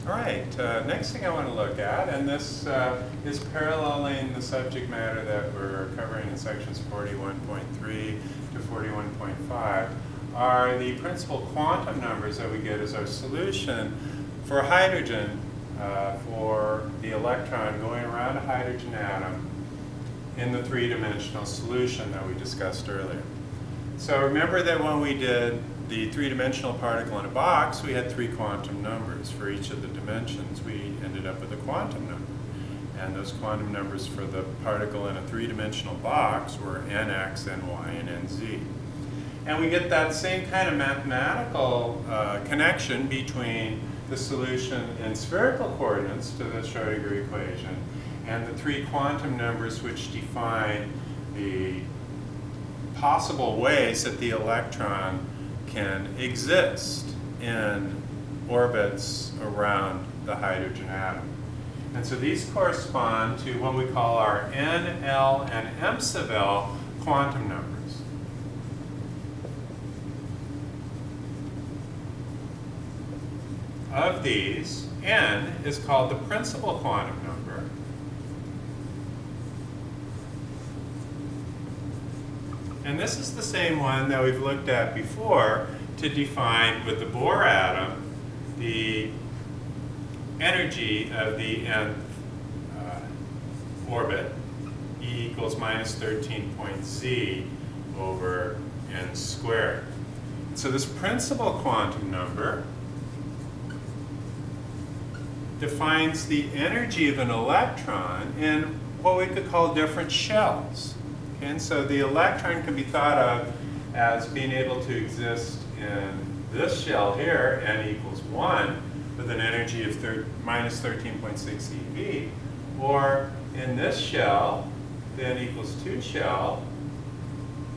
All right, next thing I want to look at, and this is paralleling the subject matter that we're covering in sections 41.3 to 41.5, are the principal quantum numbers that we get as our solution for hydrogen, for the electron going around a hydrogen atom in the three-dimensional solution that we discussed earlier. So remember that when we did the three-dimensional particle in a box, we had three quantum numbers. For each of the dimensions, we ended up with a quantum number. And those quantum numbers for the particle in a three-dimensional box were nx, ny, and nz. And we get that same kind of mathematical connection between the solution in spherical coordinates to the Schrödinger equation and the three quantum numbers which define the possible ways that the electron can exist in orbits around the hydrogen atom. And so these correspond to what we call our N, L, and M sub L quantum numbers. Of these, N is called the principal quantum number. And this is the same one that we've looked at before to define with the Bohr atom the energy of the nth orbit, E equals minus 13 point z over n squared. So this principal quantum number defines the energy of an electron in what we could call different shells. Okay? And so the electron can be thought of as being able to exist in this shell here, n equals 1, with an energy of minus 13.6 eV, or in this shell, the n equals 2 shell,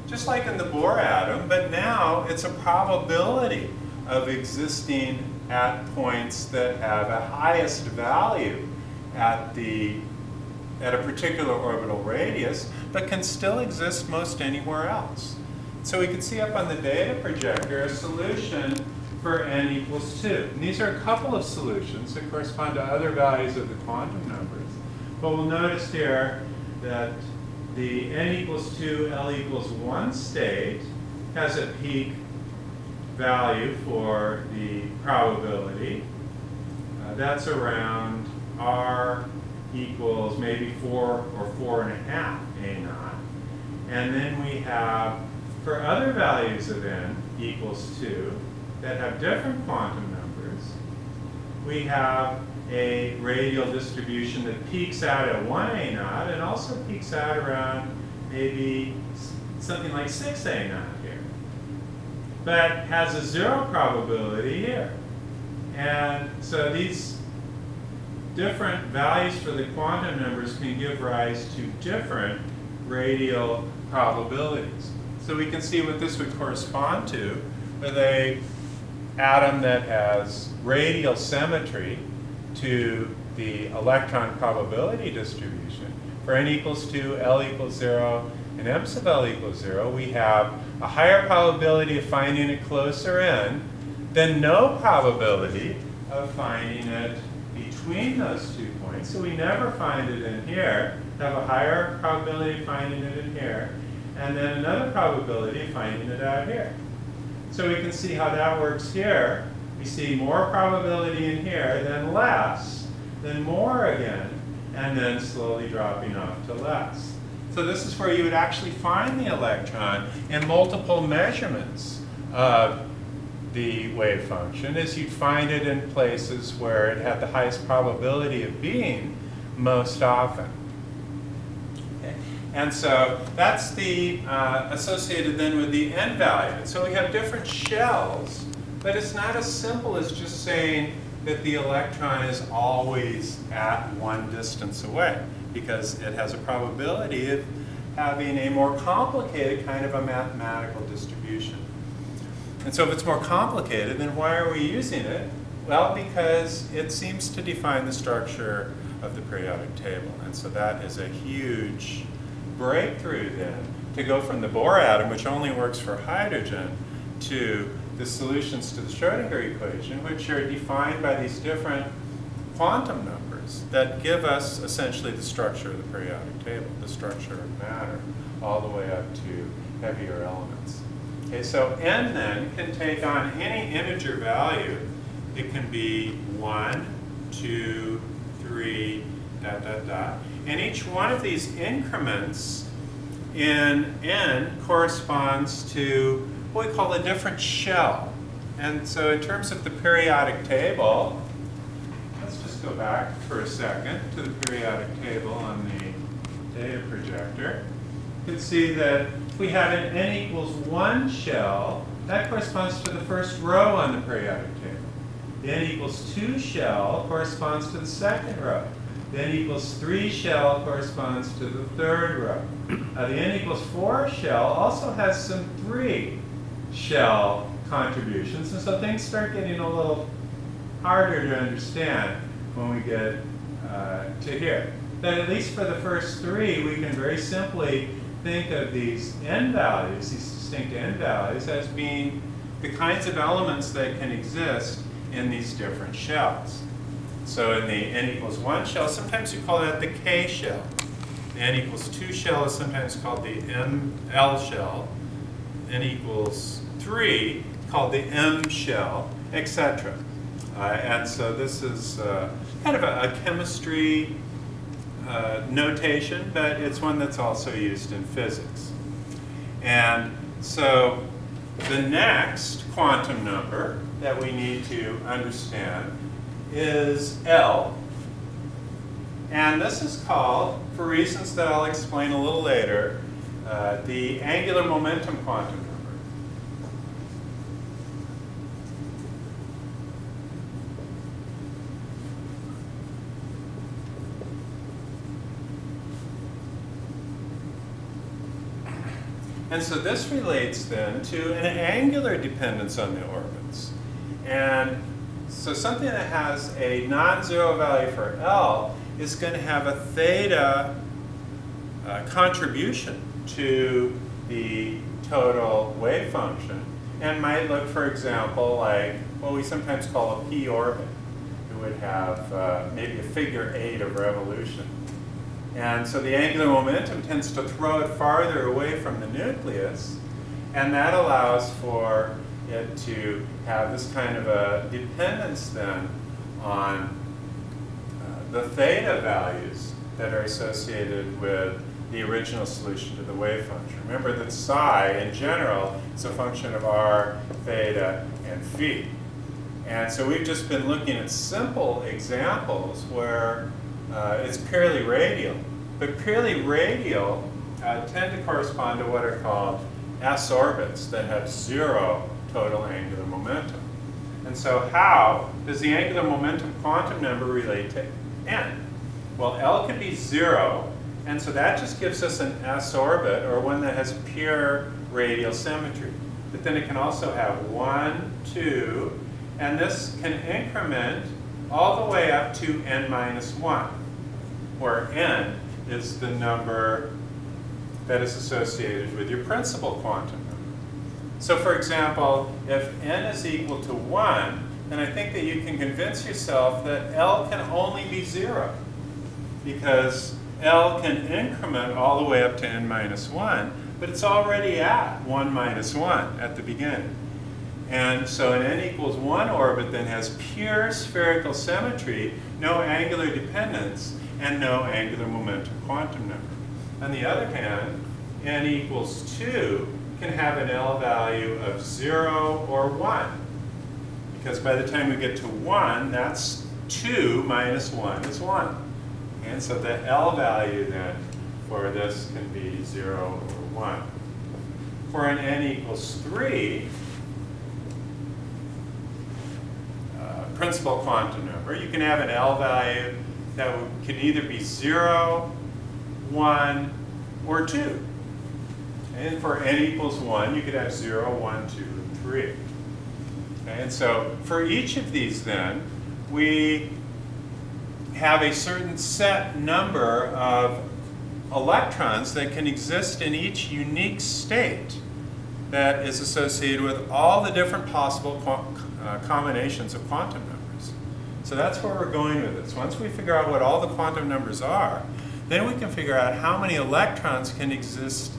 just like in the Bohr atom, but now it's a probability of existing at points that have a highest value at a particular orbital radius, but can still exist most anywhere else. So we can see up on the data projector a solution for n equals 2. And these are a couple of solutions that correspond to other values of the quantum numbers. But we'll notice here that the n equals 2, L equals 1 state has a peak value for the probability. That's around R equals maybe 4 or 4.5 A naught. And then we have, for other values of n equals 2 that have different quantum numbers, we have a radial distribution that peaks out at 1 A naught and also peaks out around maybe something like 6 A naught here, but has a 0 probability here. And so these different values for the quantum numbers can give rise to different radial probabilities. So we can see what this would correspond to with a atom that has radial symmetry to the electron probability distribution. For n equals 2, L equals 0, and M sub L equals 0, we have a higher probability of finding it closer in than no probability of finding it between those 2 points. So we never find it in here, have a higher probability of finding it in here, and then another probability of finding it out here. So we can see how that works here. We see more probability in here, then less, then more again, and then slowly dropping off to less. So this is where you would actually find the electron in multiple measurements of the wave function, is you'd find it in places where it had the highest probability of being most often. Okay. And so that's the associated then with the n value. And so we have different shells, but it's not as simple as just saying that the electron is always at one distance away, because it has a probability of having a more complicated kind of a mathematical distribution. And so if it's more complicated, then why are we using it? Well, because it seems to define the structure of the periodic table. And so that is a huge breakthrough then, to go from the Bohr atom, which only works for hydrogen, to the solutions to the Schrödinger equation, which are defined by these different quantum numbers that give us essentially the structure of the periodic table, the structure of matter, all the way up to heavier elements. Okay, so n then can take on any integer value. It can be 1, 2, 3, ... And each one of these increments in n corresponds to what we call a different shell. And so in terms of the periodic table, let's just go back for a second to the periodic table on the data projector. You can see that if we have an n equals 1 shell, that corresponds to the first row on the periodic table. The n equals 2 shell corresponds to the second row. The n equals 3 shell corresponds to the third row. The n equals 4 shell also has some 3 shell contributions, and so things start getting a little harder to understand when we get to here. But at least for the first 3, we can very simply think of these n values, these distinct n values, as being the kinds of elements that can exist in these different shells. So in the n equals 1 shell, sometimes you call that the k shell. The n equals 2 shell is sometimes called the L shell. N equals 3 called the M shell, etc. And so this is kind of a chemistry notation, but it's one that's also used in physics. And so the next quantum number that we need to understand is L. And this is called, for reasons that I'll explain a little later, the angular momentum quantum number. And so this relates then to an angular dependence on the orbits. And so something that has a non-zero value for L is going to have a theta contribution to the total wave function, and might look, for example, like what we sometimes call a p orbit. It would have maybe a figure 8 of revolution. And so the angular momentum tends to throw it farther away from the nucleus, and that allows for it to have this kind of a dependence then on the theta values that are associated with the original solution to the wave function. Remember that psi, in general, is a function of r, theta, and phi. And so we've just been looking at simple examples where it's purely radial. But purely radial tend to correspond to what are called s orbits that have 0 total angular momentum. And so how does the angular momentum quantum number relate to n? Well, L can be 0, and so that just gives us an s orbit, or one that has pure radial symmetry. But then it can also have 1, 2, and this can increment all the way up to n minus 1, where n is the number that is associated with your principal quantum number. So for example, if n is equal to 1, then I think that you can convince yourself that L can only be 0, because L can increment all the way up to n minus 1, but it's already at 1 minus 1 at the beginning. And so an n equals 1 orbit then has pure spherical symmetry, no angular dependence, and no angular momentum quantum number. On the other hand, n equals 2 can have an L value of 0 or 1. Because by the time we get to 1, that's 2 minus 1 is 1. And so the L value then for this can be 0 or 1. For an n equals 3, principal quantum number, you can have an L value that can either be 0, 1, or 2. And for n equals 1, you could have 0, 1, 2, and 3. Okay, and so for each of these then, we have a certain set number of electrons that can exist in each unique state that is associated with all the different possible combinations of quantum numbers. So that's where we're going with this. Once we figure out what all the quantum numbers are, then we can figure out how many electrons can exist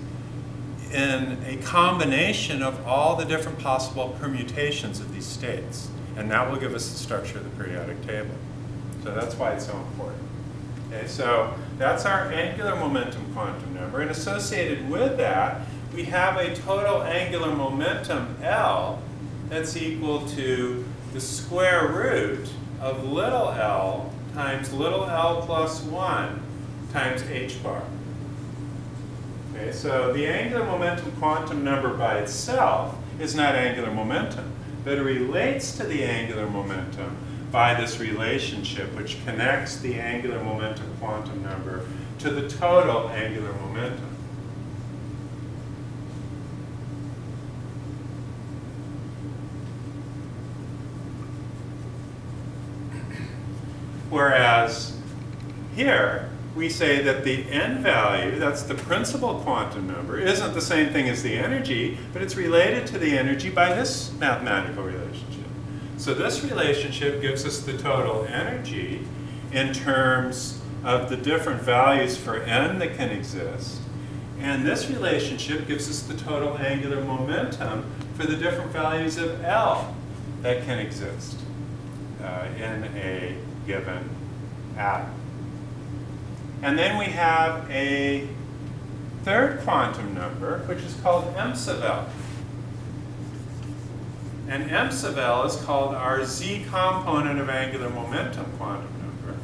in a combination of all the different possible permutations of these states. And that will give us the structure of the periodic table. So that's why it's so important. Okay, so that's our angular momentum quantum number. And associated with that, we have a total angular momentum L that's equal to the square root of little l times little l plus 1 times h bar. Okay, so the angular momentum quantum number by itself is not angular momentum, but it relates to the angular momentum by this relationship which connects the angular momentum quantum number to the total angular momentum. Whereas here, we say that the n value, that's the principal quantum number, isn't the same thing as the energy, but it's related to the energy by this mathematical relationship. So this relationship gives us the total energy in terms of the different values for n that can exist. And this relationship gives us the total angular momentum for the different values of L that can exist in a given atom. And then we have a third quantum number, which is called m sub L. And m sub L is called our z component of angular momentum quantum number.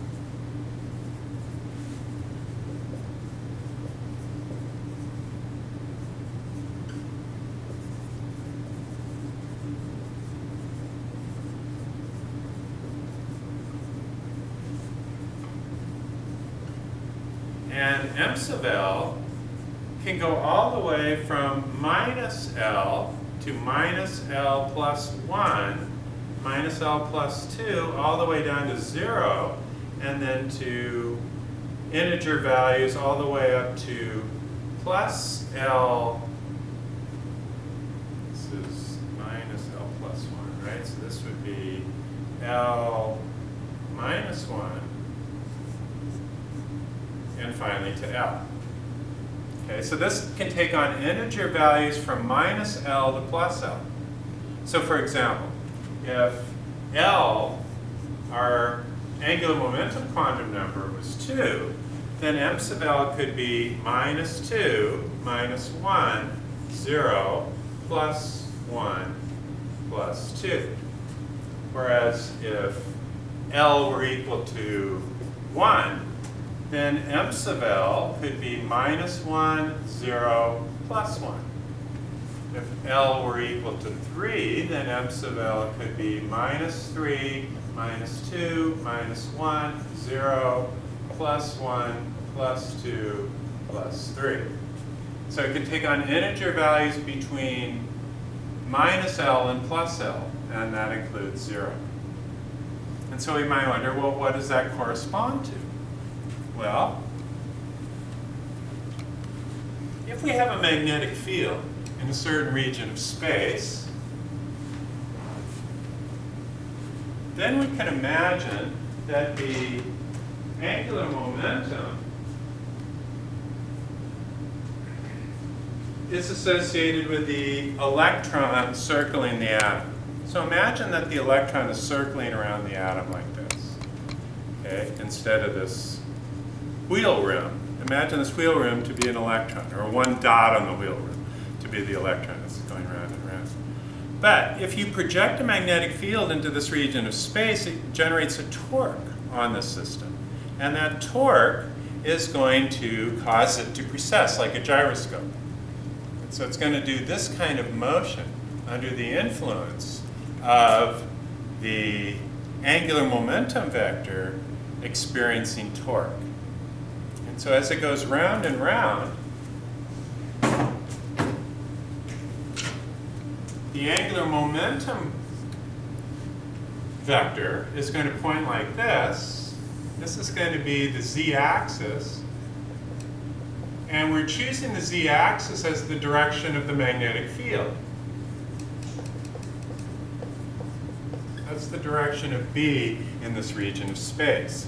And m sub L can go all the way from minus L to minus L plus 1, minus L plus 2, all the way down to 0, and then to integer values all the way up to plus L. This is minus L plus 1, right? So this would be L minus 1. And finally to L. Okay, so this can take on integer values from minus L to plus L. So for example, if L, our angular momentum quantum number, was 2, then m sub L could be minus 2, minus 1, 0, plus 1, plus 2. Whereas if L were equal to 1, then m sub L could be minus 1, 0, plus 1. If L were equal to 3, then m sub L could be minus 3, minus 2, minus 1, 0, plus 1, plus 2, plus 3. So it can take on integer values between minus L and plus L, and that includes 0. And so we might wonder, well, what does that correspond to? Well, if we have a magnetic field in a certain region of space, then we can imagine that the angular momentum is associated with the electron circling the atom. So imagine that the electron is circling around the atom like this, okay, instead of this wheel rim. Imagine this wheel rim to be an electron, or one dot on the wheel rim to be the electron that's going round and round. But if you project a magnetic field into this region of space, it generates a torque on the system. And that torque is going to cause it to precess like a gyroscope. And so it's going to do this kind of motion under the influence of the angular momentum vector experiencing torque. And so as it goes round and round, the angular momentum vector is going to point like this. This is going to be the z-axis. And we're choosing the z-axis as the direction of the magnetic field. That's the direction of B in this region of space.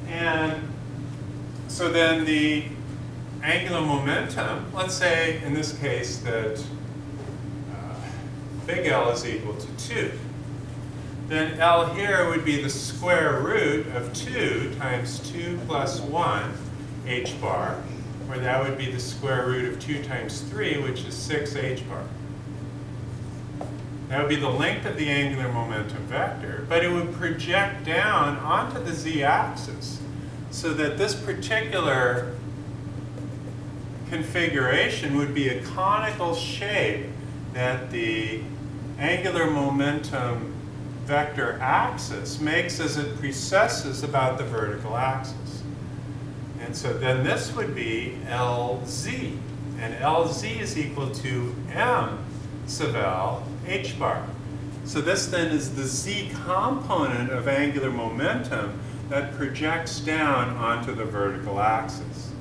And so then the angular momentum, let's say in this case that big L is equal to 2. Then L here would be the square root of 2 times 2 plus 1 h bar, where that would be the square root of 2 times 3, which is 6 h bar. That would be the length of the angular momentum vector, but it would project down onto the z-axis so that this particular configuration would be a conical shape that the angular momentum vector axis makes as it precesses about the vertical axis. And so then this would be LZ, and LZ is equal to m sub L h bar. So this then is the z component of angular momentum that projects down onto the vertical axis.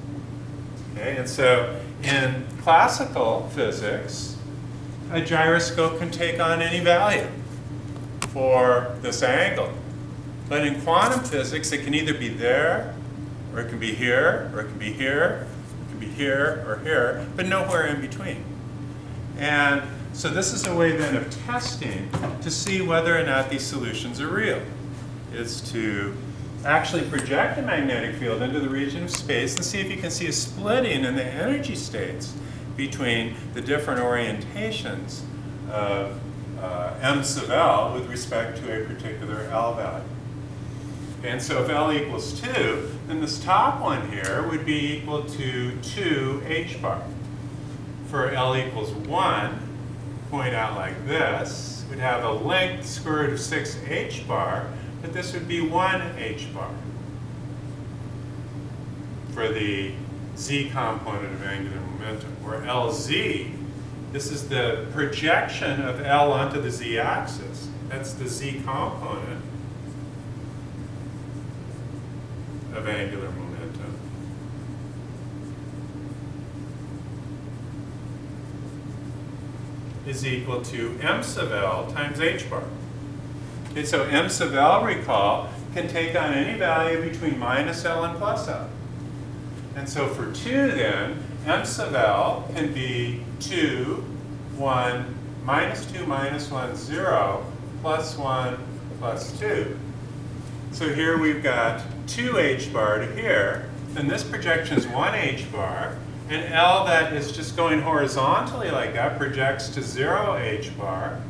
Okay, and so in classical physics, a gyroscope can take on any value for this angle. But in quantum physics, it can either be there, or it can be here, or it can be here, it can be here, or here, but nowhere in between. And so this is a way then of testing to see whether or not these solutions are real, is to actually project a magnetic field into the region of space and see if you can see a splitting in the energy states between the different orientations of m sub L with respect to a particular L value. And so if L equals 2, then this top one here would be equal to 2 h bar. For L equals 1, point out like this, would have a length square root of 6 h bar, but this would be 1 h bar for the z component of angular momentum. Where LZ, this is the projection of L onto the z-axis. That's the z component of angular momentum. Is equal to m sub L times h bar. Okay, so m sub L, recall, can take on any value between minus L and plus L. And so for 2 then, m sub L can be 2, 1, minus 2, minus 1, 0, plus 1, plus 2. So here we've got 2 h bar to here, then this projection is 1 h bar, and L that is just going horizontally like that projects to 0 h bar.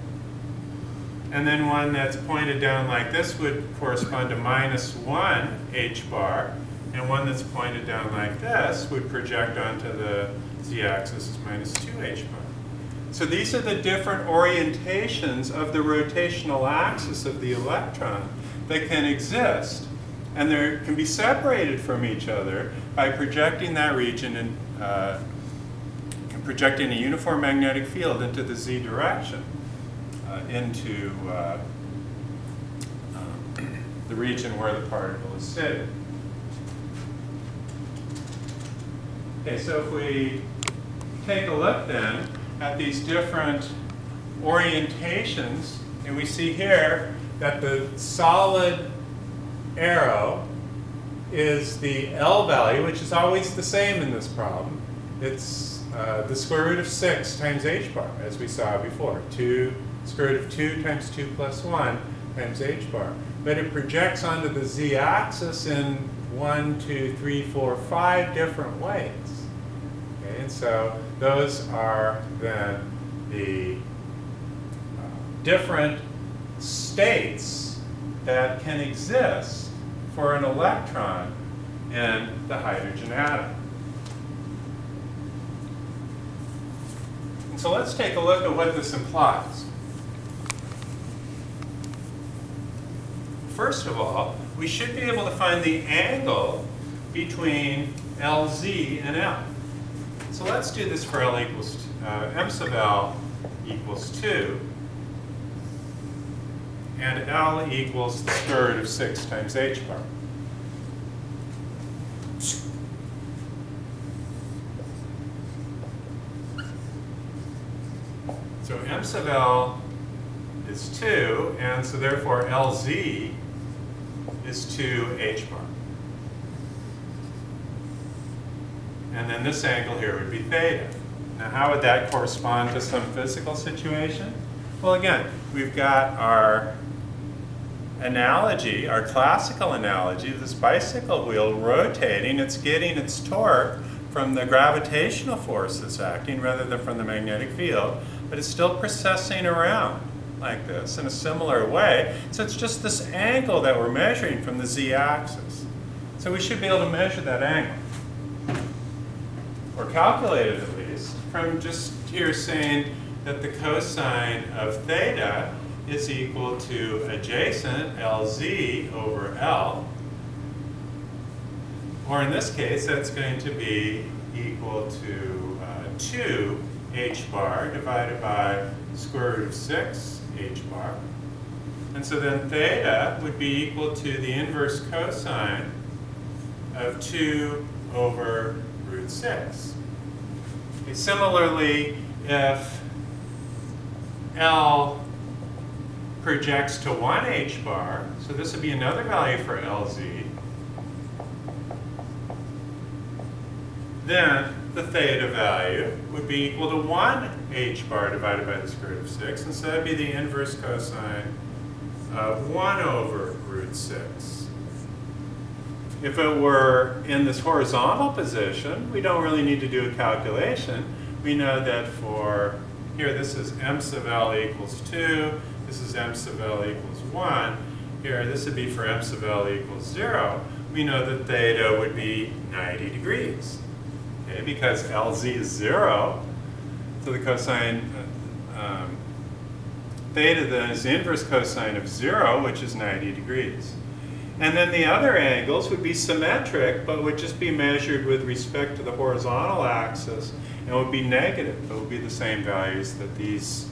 And then one that's pointed down like this would correspond to minus 1 h bar. And one that's pointed down like this would project onto the z-axis as minus 2 h bar. So these are the different orientations of the rotational axis of the electron that can exist. And they can be separated from each other by projecting that region and projecting a uniform magnetic field into the z direction, into the region where the particle is sitting. Okay, so if we take a look then at these different orientations, and we see here that the solid arrow is the L value, which is always the same in this problem. It's the square root of 6 times h bar, as we saw before. 2, square root of 2 times 2 plus 1 times h bar. But it projects onto the z-axis in 1, 2, 3, 4, 5 different ways. Okay, and so those are then the different states that can exist for an electron in the hydrogen atom. And so let's take a look at what this implies. First of all, we should be able to find the angle between LZ and L. So let's do this for L equals m sub L equals 2, and L equals the square root of 6 times h bar. So m sub L is 2, and so therefore LZ is 2h bar. And then this angle here would be theta. Now how would that correspond to some physical situation? Well, again, we've got our analogy, our classical analogy of this bicycle wheel rotating. It's getting its torque from the gravitational force that's acting rather than from the magnetic field, but it's still processing around like this in a similar way. So it's just this angle that we're measuring from the z-axis. So we should be able to measure that angle, or calculate it at least, from just here saying that the cosine of theta is equal to adjacent LZ over L. Or in this case, that's going to be equal to 2 h bar divided by square root of 6 h bar. And so then theta would be equal to the inverse cosine of 2 over root 6. Okay, similarly, if L projects to 1 h bar, so this would be another value for LZ, then the theta value would be equal to 1 h bar divided by the square root of 6, and so that would be the inverse cosine of 1 over root 6. If it were in this horizontal position, we don't really need to do a calculation. We know that for, here this is m sub L equals 2, this is m sub L equals 1. Here, this would be for m sub L equals 0. We know that theta would be 90 degrees. Okay, because LZ is 0, so the cosine, theta then is the inverse cosine of 0, which is 90 degrees. And then the other angles would be symmetric, but would just be measured with respect to the horizontal axis, and would be negative. It would be the same values that these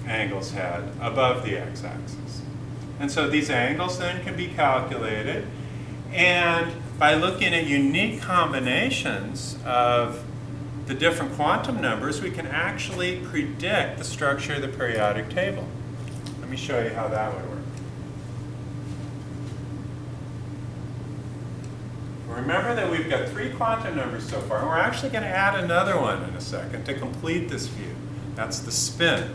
angles had above the x-axis. And so these angles then can be calculated, and by looking at unique combinations of the different quantum numbers, we can actually predict the structure of the periodic table. Let me show you how that would work. Remember that we've got 3 quantum numbers so far, and we're actually going to add another one in a second to complete this view. That's the spin.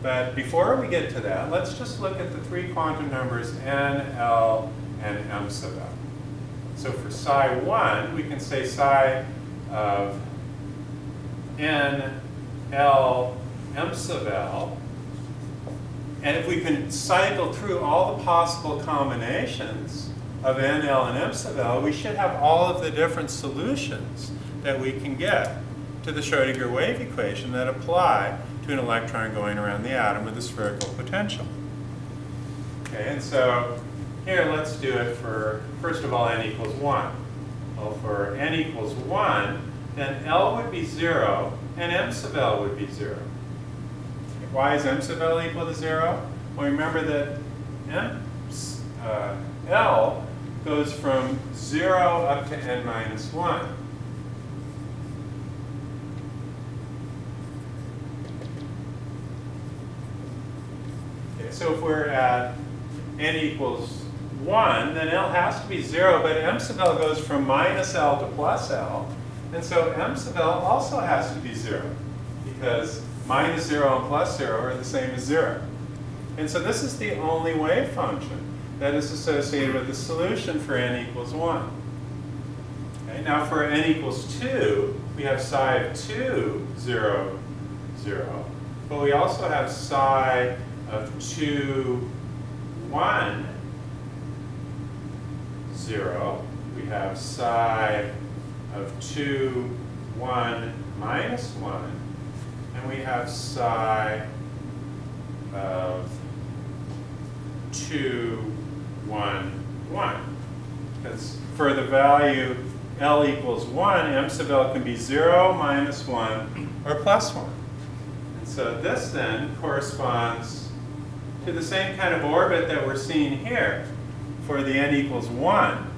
But before we get to that, let's just look at the 3 quantum numbers n, L, and m sub L. So for psi 1, we can say psi of n, L, m sub L. And if we can cycle through all the possible combinations of n, L, and m sub L, we should have all of the different solutions that we can get to the Schrodinger wave equation that apply to an electron going around the atom with a spherical potential. Okay, and so here let's do it for, first of all, n equals 1. Well, for n equals 1, then L would be 0, and m sub L would be 0. Why is m sub L equal to 0? Well, remember that L goes from 0 up to n minus 1. Okay, so if we're at n equals 1, then L has to be 0, but m sub L goes from minus L to plus L. And so m sub L also has to be 0, because minus 0 and plus 0 are the same as 0. And so this is the only wave function that is associated with the solution for n equals 1. Okay, now for n equals 2, we have psi of 2, 0, 0. But we also have psi of 2, 1, 0. We have psi of 2, 1, minus 1. And we have psi of 2, 1, 1. Because for the value L equals 1, m sub L can be 0, minus 1, or plus 1. And so this then corresponds to the same kind of orbit that we're seeing here for the n equals 1,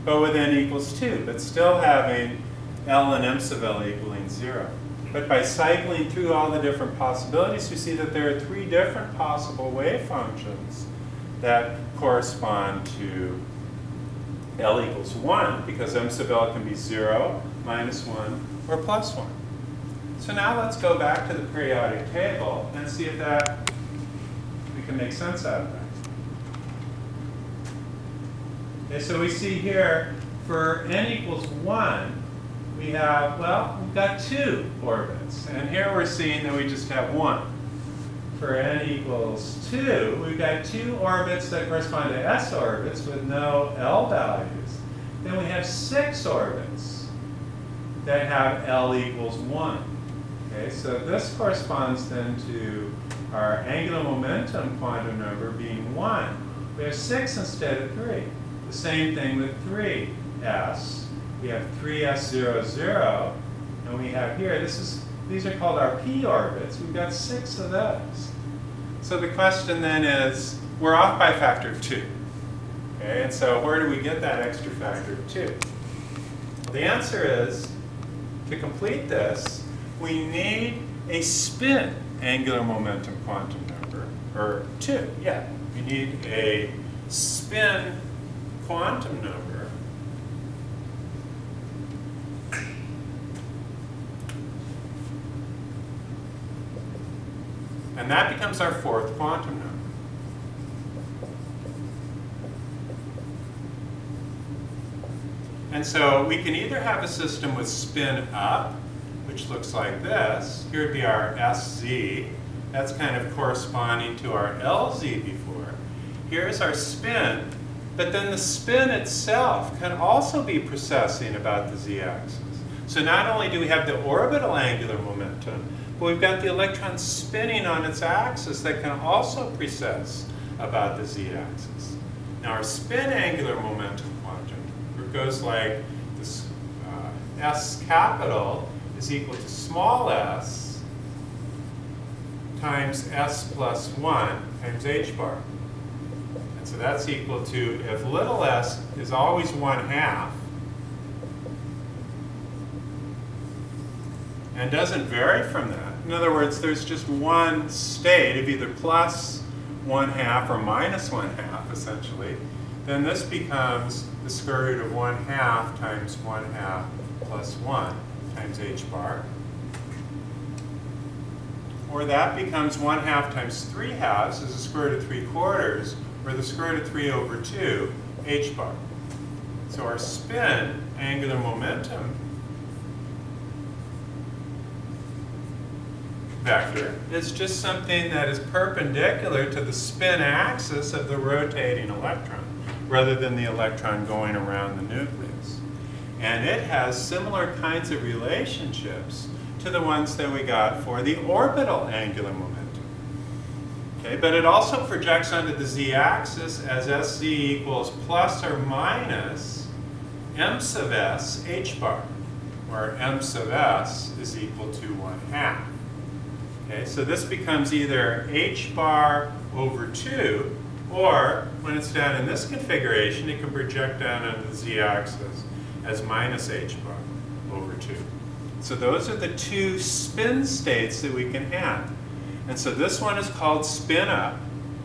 but with n equals 2, but still having L and m sub L equaling 0. But by cycling through all the different possibilities, we see that there are 3 different possible wave functions that correspond to L equals 1, because m sub L can be 0, -1, or +1. So now let's go back to the periodic table and see if we can make sense out of that. Okay, so we see here, for n equals 1, we have, well, we've got 2 orbits. And here we're seeing that we just have 1. For n equals 2, we've got 2 orbits that correspond to s orbits with no L values. Then we have 6 orbits that have L equals 1. Okay, so this corresponds then to our angular momentum quantum number being 1. We have 6 instead of 3. The same thing with 3s. We have 3s00, and we have here, these are called our p orbits. We've got 6 of those. So the question then is, we're off by a factor of 2. Okay, and so where do we get that extra factor of 2? Well, the answer is, to complete this, we need a spin angular momentum quantum number, or 2, yeah. We need a spin quantum number and that becomes our 4th quantum number. And so we can either have a system with spin up, which looks like this. Here would be our SZ. That's kind of corresponding to our LZ before. Here's our spin, but then the spin itself can also be precessing about the z-axis. So not only do we have the orbital angular momentum, but we've got the electron spinning on its axis that can also precess about the z-axis. Now our spin angular momentum quantum goes like this, S capital is equal to small s times s plus 1 times h bar. And so that's equal to, if little s is always 1/2, and doesn't vary from that. In other words, there's just one state of either plus 1/2 or minus 1/2, essentially. Then this becomes the square root of 1/2 times 1/2 plus 1 times h bar. Or that becomes 1/2 times 3/2 is the square root of 3/4, or the square root of 3 over 2 h bar. So our spin angular momentum vector is just something that is perpendicular to the spin axis of the rotating electron, rather than the electron going around the nucleus. And it has similar kinds of relationships to the ones that we got for the orbital angular momentum. Okay, but it also projects onto the z-axis as SZ equals plus or minus m sub s h bar, where m sub s is equal to 1/2. Okay, so this becomes either h bar over 2, or when it's down in this configuration, it can project down onto the z-axis as minus h bar over 2. So those are the 2 spin states that we can have. And so this one is called spin up,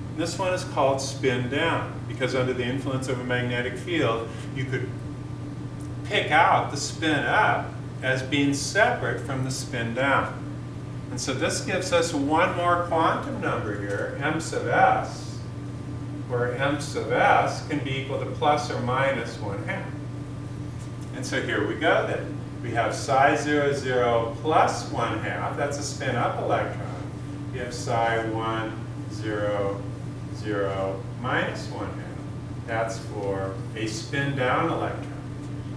and this one is called spin down, because under the influence of a magnetic field, you could pick out the spin up as being separate from the spin down. And so this gives us one more quantum number here, m sub s, where m sub s can be equal to plus or minus 1/2. And so here we go then. We have psi 0, 0 plus 1/2, that's a spin up electron. We have psi 1, 0, 0 minus 1/2. That's for a spin down electron.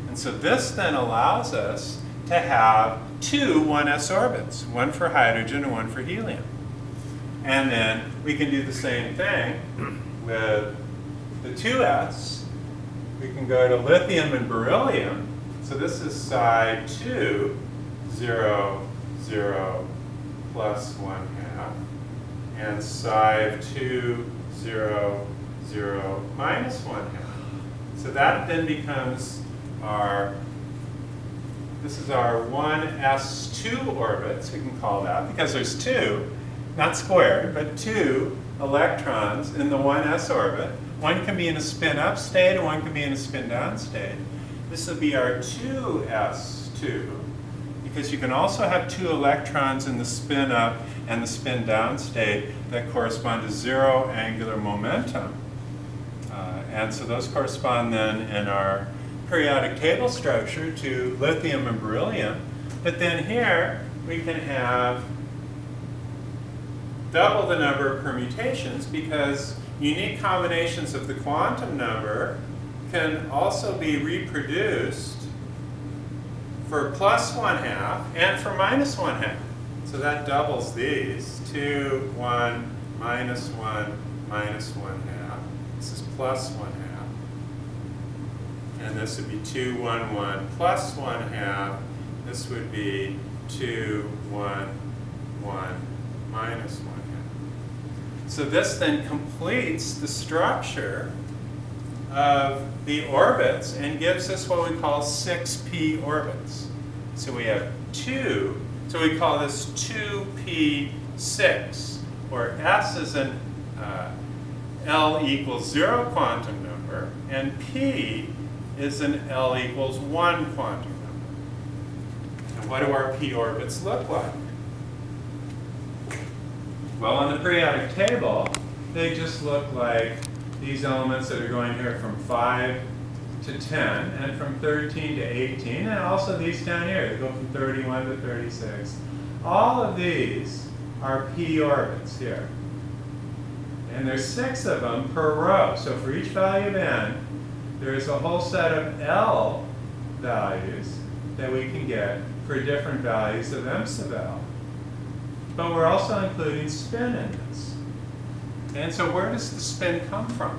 And so this then allows us to have 2 1s orbits, one for hydrogen and one for helium. And then we can do the same thing with the 2s. We can go to lithium and beryllium. So this is psi 2, 0, 0 plus 1/2, and psi 2, 0, 0 minus 1/2. So that then becomes our This is our 1s2 orbit, so we can call that, because there's two, not squared, but two electrons in the 1s orbit. One can be in a spin up state and one can be in a spin down state. This will be our 2s2, because you can also have two electrons in the spin up and the spin down state that correspond to zero angular momentum. And so those correspond then in our periodic table structure to lithium and beryllium. But then here we can have double the number of permutations, because unique combinations of the quantum number can also be reproduced for +1/2 and for -1/2. So that doubles these. 2, 1, -1, -1/2. This is +1/2. And this would be 2, 1, 1 +1/2. This would be 2, 1, 1 -1/2. So this then completes the structure of the orbits and gives us what we call 6p orbits. So we have two, so we call this 2p6, where s is an L equals 0 quantum number, and p is an L equals 1 quantum number. And what do our p orbits look like? Well, on the periodic table, they just look like these elements that are going here from 5 to 10, and from 13 to 18, and also these down here, they go from 31 to 36. All of these are p orbits here. And there's 6 of them per row. So for each value of n, there is a whole set of L values that we can get for different values of m sub L. But we're also including spin in this. And so where does the spin come from?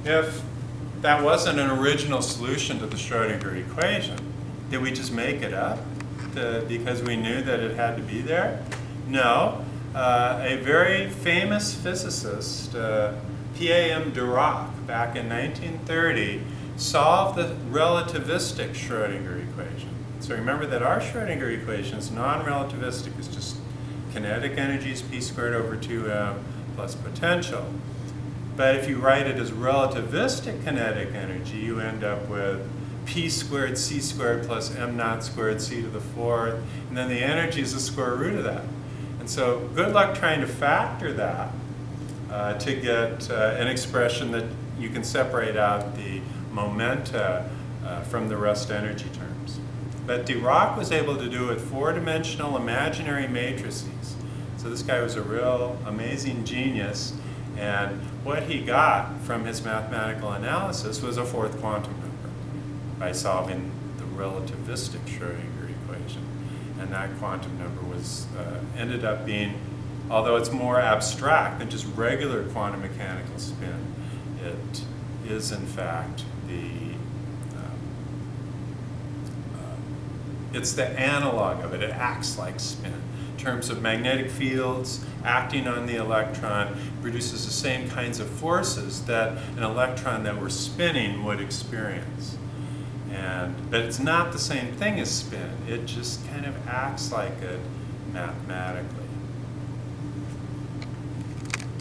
If that wasn't an original solution to the Schrodinger equation, did we just make it up because we knew that it had to be there? No. A very famous physicist, P.A.M. Dirac, back in 1930, solved the relativistic Schrodinger equation. So remember that our Schrodinger equation is non-relativistic. It's just kinetic energy is p squared over 2m plus potential. But if you write it as relativistic kinetic energy, you end up with p squared c squared plus m naught squared c to the 4th, and then the energy is the square root of that. And so good luck trying to factor that to get an expression that you can separate out the momenta from the rest energy terms. But Dirac was able to do it with 4-dimensional imaginary matrices. So this guy was a real amazing genius, and what he got from his mathematical analysis was a 4th quantum number by solving the relativistic Schrodinger equation. And that quantum number was ended up being, although it's more abstract than just regular quantum mechanical spin, it is in fact it's the analog of it. It acts like spin. In terms of magnetic fields acting on the electron, produces the same kinds of forces that an electron that were spinning would experience. But it's not the same thing as spin. It just kind of acts like it mathematically.